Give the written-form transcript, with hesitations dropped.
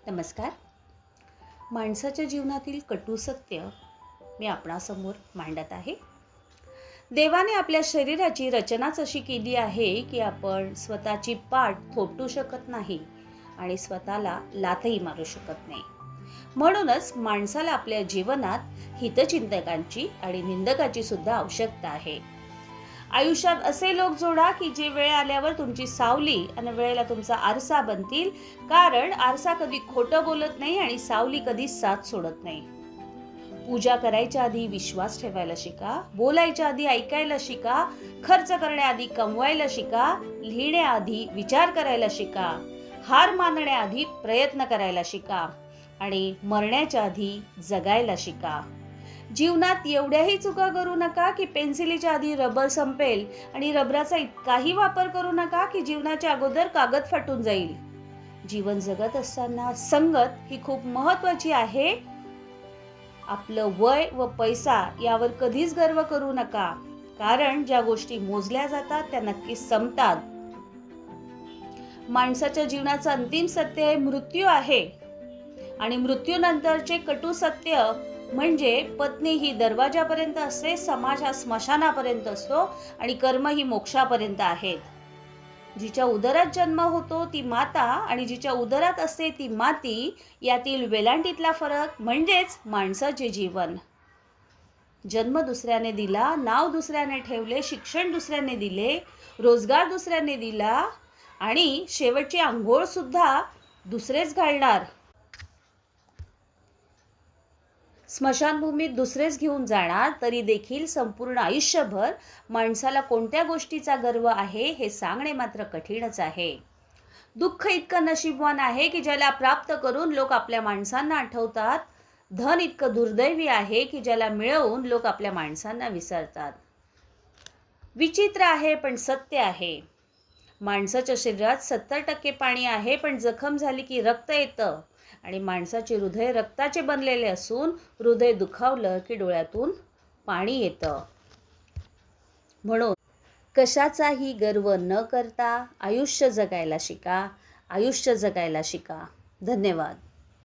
नमस्कार. माणसाच्या जीवनातील कटू सत्य मी आपणासमोर मांडत आहे. देवाने आपल्या शरीराची रचनाच अशी केली आहे की आपण स्वतःची पाठ थोपटू शकत नाही आणि स्वतःला लाथही मारू शकत नाही. म्हणूनच माणसाला आपल्या जीवनात हितचिंतकांची आणि निंदकाची सुद्धा आवश्यकता आहे. आयुष्यात असे लोक जोडा की जे वेळ आल्यावर तुमची सावली आणि वेळेला तुमचा आरसा बनतील, कारण आरसा कधी खोटं बोलत नाही आणि सावली कधी साथ सोडत नाही. पूजा करायच्या आधी विश्वास ठेवायला शिका, बोलायच्या आधी ऐकायला शिका, खर्च करण्याआधी कमवायला शिका, लिहिण्याआधी विचार करायला शिका, हार मानण्याआधी प्रयत्न करायला शिका आणि मरण्याच्या आधी जगायला शिका. जीवनात एवढ्याही चुका करू नका की पेन्सिलीच्या आधी रबर संपेल आणि रबराचा इतकाही वापर करू नका की जीवनाच्या अगोदर कागद फाटून जाईल. जीवन जगत असताना संगत ही खूप महत्वाची आहे. आपलं वय व पैसा यावर कधीच गर्व करू नका, कारण ज्या गोष्टी मोजल्या जातात त्या नक्कीच संपतात. माणसाच्या जीवनाचं अंतिम सत्य मृत्यू आहे आणि मृत्यूनंतरचे कटू सत्य म्हणजे पत्नी ही दरवाजापर्यंत असते, समाज हा स्मशानापर्यंत असतो आणि कर्म ही मोक्षापर्यंत आहेत. जिच्या उदरात जन्म होतो ती माता आणि जिच्या उदरात असते ती माती, यातील वेलांटीतला फरक म्हणजेच माणसाचे जीवन. जन्म दुसऱ्याने दिला, नाव दुसऱ्याने ठेवले, शिक्षण दुसऱ्याने दिले, रोजगार दुसऱ्याने दिला आणि शेवटची आंघोळ सुद्धा दुसरेच घालणार. स्मशानभूमीत दुसरेच घेऊन जाणार, तरी देखील संपूर्ण आयुष्यभर माणसाला कोणत्या गोष्टीचा गर्व आहे हे सांगणे मात्र कठीणच आहे. दुःख इतकं नशीबवान आहे की ज्याला प्राप्त करून लोक आपल्या माणसांना आठवतात. धन इतकं दुर्दैवी आहे की ज्याला मिळवून लोक आपल्या माणसांना विसरतात. विचित्र आहे पण सत्य आहे. माणसाच्या शरीरात 70% पाणी आहे, पण जखम झाली की रक्त येतं आणि माणसाचे हृदय रक्ताचे बनलेले असून हृदय दुखावलं की डोळ्यातून पाणी येतं. म्हणून कशाचाही गर्व न करता आयुष्य जगायला शिका, आयुष्य जगायला शिका. धन्यवाद.